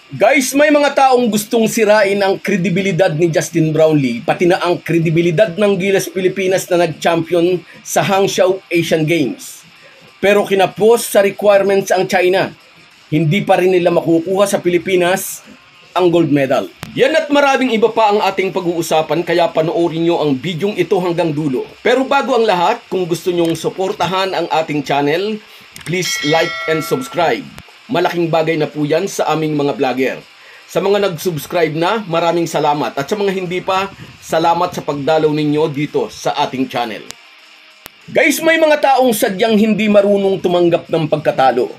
Guys, may mga taong gustong sirain ang kredibilidad ni Justin Brownlee, pati na ang kredibilidad ng Gilas Pilipinas na nag-champion sa Hangzhou Asian Games. Pero kinapos sa requirements ang China. Hindi pa rin nila makukuha sa Pilipinas ang gold medal. Yan at maraming iba pa ang ating pag-uusapan, kaya panoorin nyo ang bidyong ito hanggang dulo. Pero bago ang lahat, kung gusto nyong suportahan ang ating channel, please like and subscribe. Malaking bagay na po yan sa aming mga vlogger. Sa mga nag-subscribe na, maraming salamat. At sa mga hindi pa, salamat sa pagdalaw ninyo dito sa ating channel. Guys, may mga taong sadyang hindi marunong tumanggap ng pagkatalo.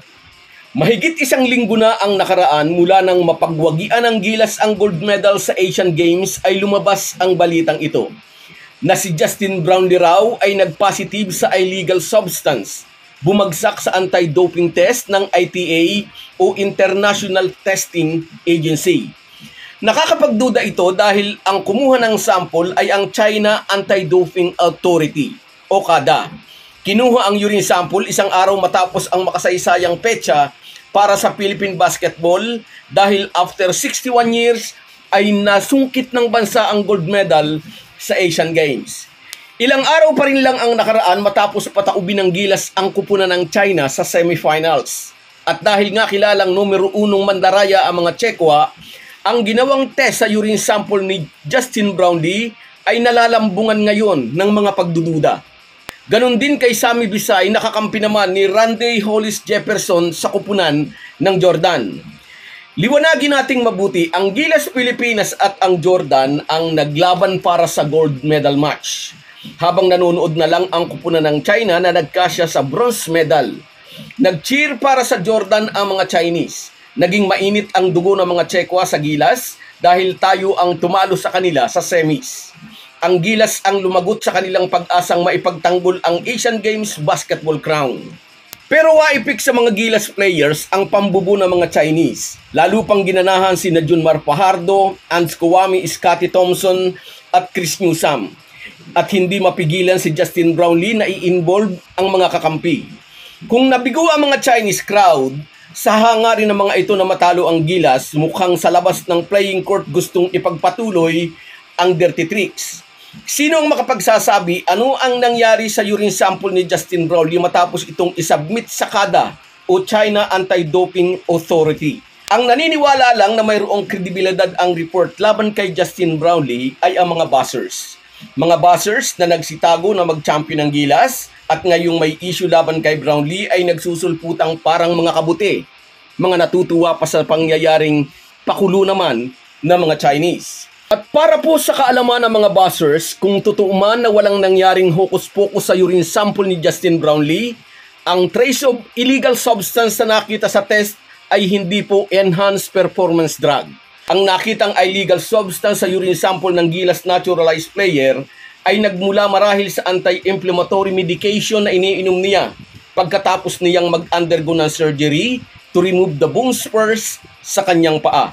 Mahigit isang linggo na ang nakaraan mula nang mapagwagian ng Gilas ang gold medal sa Asian Games ay lumabas ang balitang ito na si Justin Brownlee raw ay nag-positive sa illegal substance. Bumagsak sa anti-doping test ng ITA o International Testing Agency. Nakakapagduda ito dahil ang kumuha ng sample ay ang China Anti-Doping Authority o CADA. Kinuha ang urine sample isang araw matapos ang makasaysayang petsa para sa Philippine basketball dahil after 61 years ay nasungkit ng bansa ang gold medal sa Asian Games. Ilang araw pa rin lang ang nakaraan matapos pataubin ng Gilas ang kupunan ng China sa semifinals. At dahil nga kilalang numero 1 mandaraya ang mga Tsekwa, ang ginawang test sa urine sample ni Justin Brownlee ay nalalambungan ngayon ng mga pagdududa. Ganon din kay Sammy Bisay, nakakampi naman ni Randy Hollis Jefferson sa kupunan ng Jordan. Liwanagin nating mabuti, ang Gilas Pilipinas at ang Jordan ang naglaban para sa gold medal match. Habang nanonood na lang ang kupunan ng China na nagkasya sa bronze medal. Nag-cheer para sa Jordan ang mga Chinese. Naging mainit ang dugo ng mga Tsekwa sa Gilas dahil tayo ang tumalo sa kanila sa semis. Ang Gilas ang lumagot sa kanilang pag-asang maipagtanggol ang Asian Games basketball crown. Pero waipik sa mga Gilas players ang pambubo ng mga Chinese. Lalo pang ginanahan sina Junmar Fajardo, Ans Kawami, Scottie Thompson at Chris Newsome. At hindi mapigilan si Justin Brownlee na i-involve ang mga kakampi. Kung nabigo ang mga Chinese crowd, sa hangarin ng mga ito na matalo ang Gilas, mukhang sa labas ng playing court gustong ipagpatuloy ang dirty tricks. Sino ang makapagsasabi ano ang nangyari sa urine sample ni Justin Brownlee matapos itong isubmit sa CADA o China Anti-Doping Authority? Ang naniniwala lang na mayroong kredibilidad ang report laban kay Justin Brownlee ay ang mga buzzers. Mga buzzers na nagsitago na mag-champion ng Gilas at ngayong may issue laban kay Brownlee ay nagsusulputang parang mga kabuti. Mga natutuwa pa sa pangyayaring pakulo naman ng mga Chinese. At para po sa kaalaman ng mga buzzers, kung totoo man na walang nangyaring hokus-pokus sa urine sample ni Justin Brownlee, ang trace of illegal substance na nakita sa test ay hindi po enhanced performance drug. Ang nakitang illegal substance sa urine sample ng Gilas naturalized player ay nagmula marahil sa anti-inflammatory medication na iniinom niya pagkatapos niyang mag-undergo ng surgery to remove the bone spurs sa kanyang paa.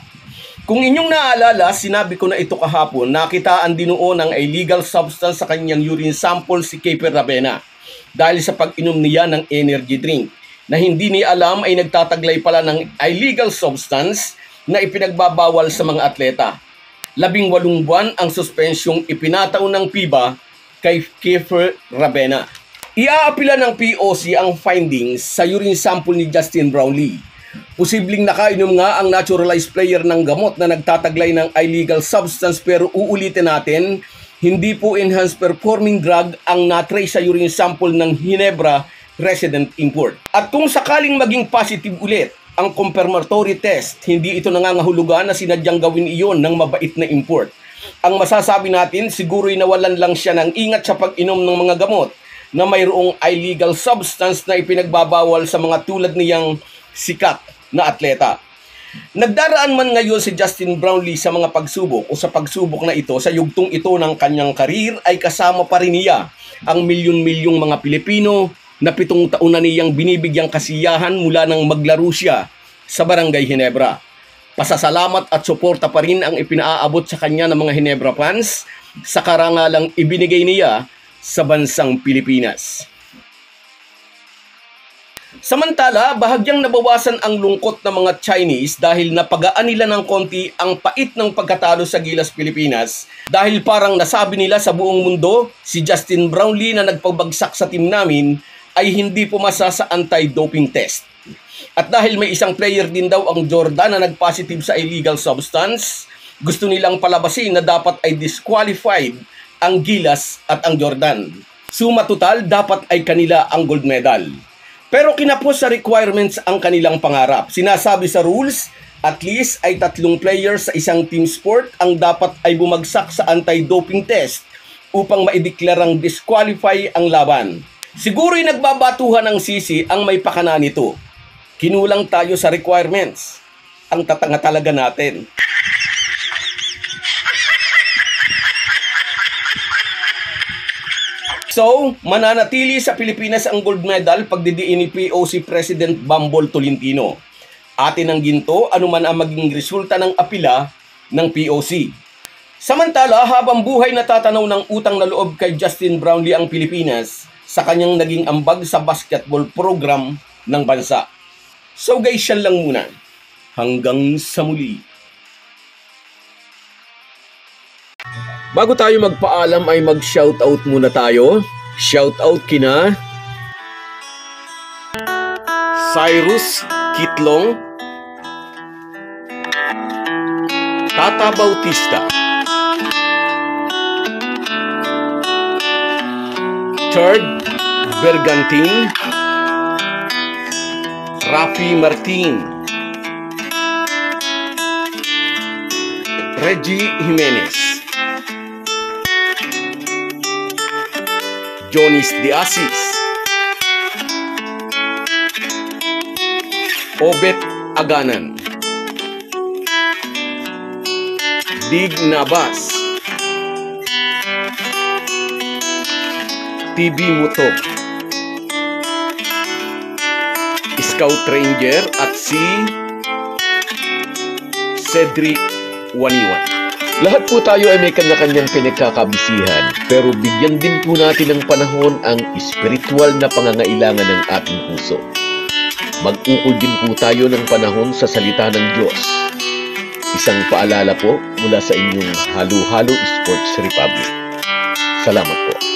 Kung inyong naalala, sinabi ko na ito kahapon, nakitaan din noon ng illegal substance sa kanyang urine sample si Keeper Ravena dahil sa pag-inom niya ng energy drink na hindi niya alam ay nagtataglay pala ng illegal substance na ipinagbabawal sa mga atleta. 18 buwan ang suspensyong ipinataon ng FIBA kay Keeper Ravena. Iaapila ng POC ang findings sa urine sample ni Justin Brownlee. Posibleng nakainom nga ang naturalized player ng gamot na nagtataglay ng illegal substance, pero uulitin natin, hindi po enhanced performing drug ang natrace sa urine sample ng Ginebra resident import. At kung sakaling maging positive ulit ang confirmatory test, hindi ito nangangahulugan na sinadyang gawin iyon ng mabait na import. Ang masasabi natin, siguro'y nawalan lang siya ng ingat sa pag-inom ng mga gamot na mayroong illegal substance na ipinagbabawal sa mga tulad niyang sikat na atleta. Nagdaraan man ngayon si Justin Brownlee sa mga pagsubok o sa pagsubok na ito, sa yugtong ito ng kanyang karir ay kasama pa rin niya ang milyon-milyong mga Pilipino na 7 taon na niyang binibigyang kasiyahan mula nang maglaro siya sa Barangay Ginebra. Pasasalamat at suporta pa rin ang ipinaaabot sa kanya ng mga Ginebra fans sa karangalang ibinigay niya sa bansang Pilipinas. Samantala, bahagyang nabawasan ang lungkot ng mga Chinese dahil napagaan nila ng konti ang pait ng pagkatalo sa Gilas Pilipinas dahil parang nasabi nila sa buong mundo, si Justin Brownlee na nagpabagsak sa team namin ay hindi pumasa sa anti-doping test. At dahil may isang player din daw ang Jordan na nag-positive sa illegal substance, gusto nilang palabasin na dapat ay disqualified ang Gilas at ang Jordan. Suma total, dapat ay kanila ang gold medal. Pero kinapos sa requirements ang kanilang pangarap. Sinasabi sa rules, at least ay 3 players sa isang team sport ang dapat ay bumagsak sa anti-doping test upang maideklarang disqualify ang laban. Siguro'y nagbabatuhan ng sisi ang may pakana nito. Kinulang tayo sa requirements. Ang tatanga talaga natin. So, mananatili sa Pilipinas ang gold medal pagdidiin ni POC President Bambol Tolentino. Atin ang ginto anuman ang maging resulta ng apila ng POC. Samantala, habang buhay natatanaw ng utang na loob kay Justin Brownlee ang Pilipinas sa kanyang naging ambag sa basketball program ng bansa. So guys, yan lang muna. Hanggang sa muli. Bago tayo magpaalam ay mag-shoutout muna tayo. Shoutout kina Cyrus Kitlong, Tata Bautista, Third Bergantin, Rafi Martin, Reggie Jimenez, Jonis Diasis, Obet Aganan, Dig Nabas, TB Mutog, Scout Ranger at si Cedric Waniwan. Lahat po tayo ay may kanya-kanyang pinagkakabisihan, pero bigyan din po natin ng panahon ang espiritual na pangangailangan ng ating puso. Mag-ukol din po tayo ng panahon sa salita ng Diyos. Isang paalala po mula sa inyong Halo-Halo Sports Republic. Salamat po.